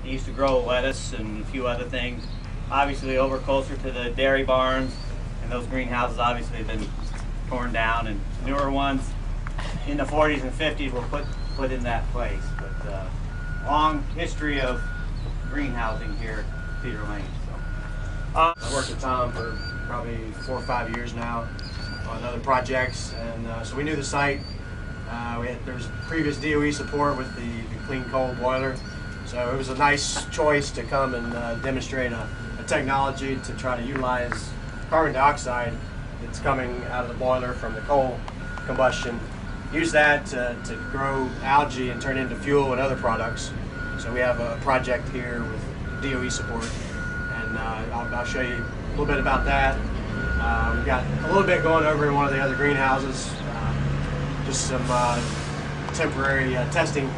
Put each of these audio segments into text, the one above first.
He used to grow lettuce and a few other things. Obviously over closer to the dairy barns, and those greenhouses obviously have been torn down, and newer ones in the 40s and 50s were put in that place. But long history of greenhousing here at Cedar Lane. So. I worked with Tom for probably 4 or 5 years now on other projects, and so we knew the site. There was previous DOE support with the clean coal boiler, so it was a nice choice to come and demonstrate a technology to try to utilize carbon dioxide that's coming out of the boiler from the coal combustion. Use that to grow algae and turn it into fuel and other products. So we have a project here with DOE support, and I'll show you a little bit about that. We've got a little bit going over in one of the other greenhouses, just some temporary testing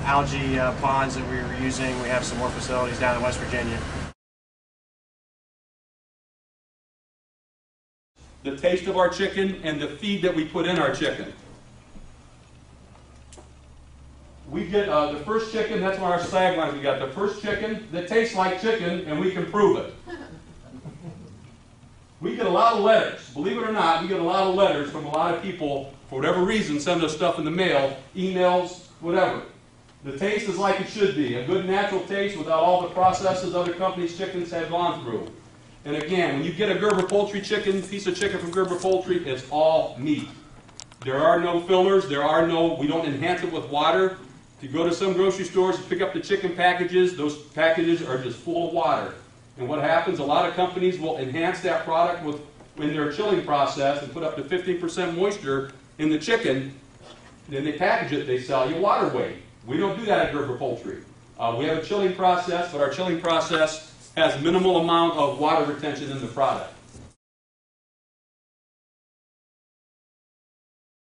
algae ponds that we were using. We have some more facilities down in West Virginia. The taste of our chicken and the feed that we put in our chicken. We get the first chicken, that's one of our taglines. We got the first chicken that tastes like chicken, and we can prove it. We get a lot of letters. Believe it or not, we get a lot of letters from a lot of people, for whatever reason, send us stuff in the mail, emails, whatever. The taste is like it should be, a good natural taste without all the processes other companies' chickens have gone through. And again, when you get a Gerber Poultry piece of chicken from Gerber Poultry, it's all meat. There are no fillers, we don't enhance it with water. If you go to some grocery stores and pick up the chicken packages, those packages are just full of water. And what happens, a lot of companies will enhance that product in their chilling process and put up to 15% moisture in the chicken. Then they package it, they sell you water weight. We don't do that at Gerber Poultry. We have a chilling process, but our chilling process has minimal amount of water retention in the product.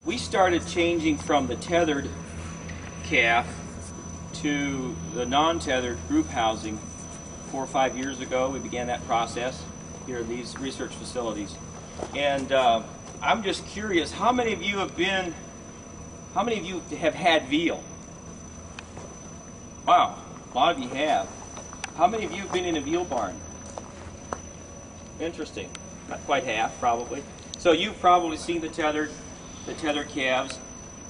We started changing from the tethered calf to the non-tethered group housing 4 or 5 years ago. We began that process here at these research facilities. And I'm just curious, how many of you have had veal? Wow, a lot of you have. How many of you have been in a veal barn? Interesting. Not quite half, probably. So you've probably seen the tethered calves,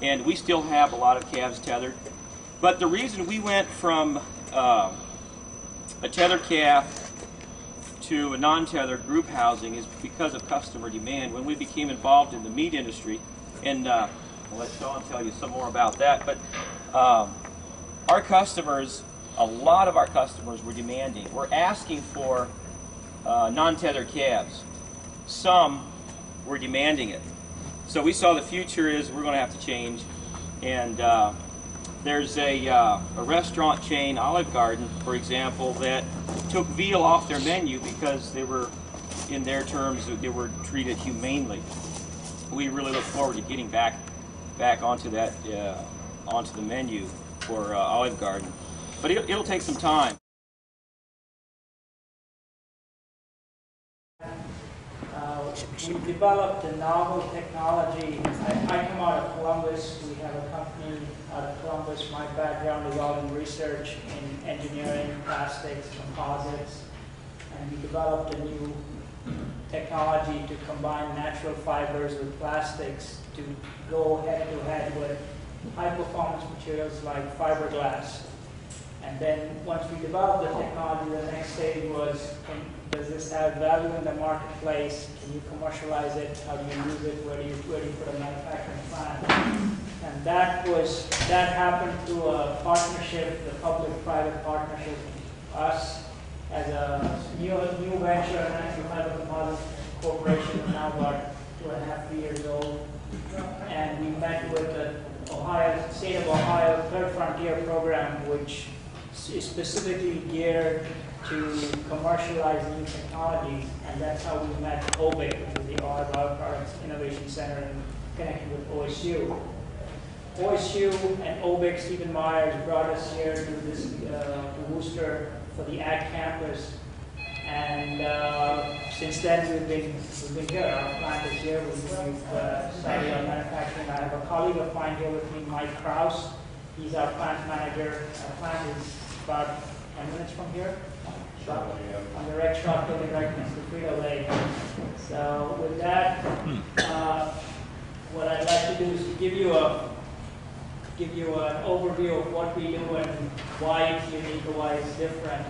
and we still have a lot of calves tethered. But the reason we went from a tethered calf to a non-tethered group housing is because of customer demand. When we became involved in the meat industry, and I'll let Sean tell you some more about that, but our customers, a lot of our customers were demanding, we're asking for non-tethered calves. Some were demanding it. So we saw the future is we're going to have to change, and there's a restaurant chain, Olive Garden, for example, that took veal off their menu because they were, in their terms, they were treated humanely. We really look forward to getting back onto that, onto the menu for Olive Garden. But it'll take some time. We developed a novel technology. I come out of Columbus. We have a company out of Columbus. My background is all in research in engineering, plastics, composites. And we developed a new technology to combine natural fibers with plastics to go head-to-head with high-performance materials like fiberglass. And then once we developed the technology, the next stage was, does this have value in the marketplace? Can you commercialize it? How do you use it? Where do you put a manufacturing plant? And that happened through a partnership, the public-private partnership. Us, as a new venture, National Fiber Composites Corporation, is now about 2.5 years old. And we met with the State of Ohio Third Frontier Program, which is specifically geared to commercialize new technologies, and that's how we met OBIC, which is the Ohio Bioproducts Innovation Center, and connected with OSU. OSU and OBIC, Stephen Myers, brought us here to this to Wooster for the Ag Campus, and since then we've been here. Our plant is here. We've started our manufacturing. I have a colleague of mine here with me, Mike Krause. He's our plant manager. Our plant is about 10 minutes from here. On the direct shot building right next to Cedar Lane. So with that, what I'd like to do is to give you an overview of what we do and why it's unique or why it's different.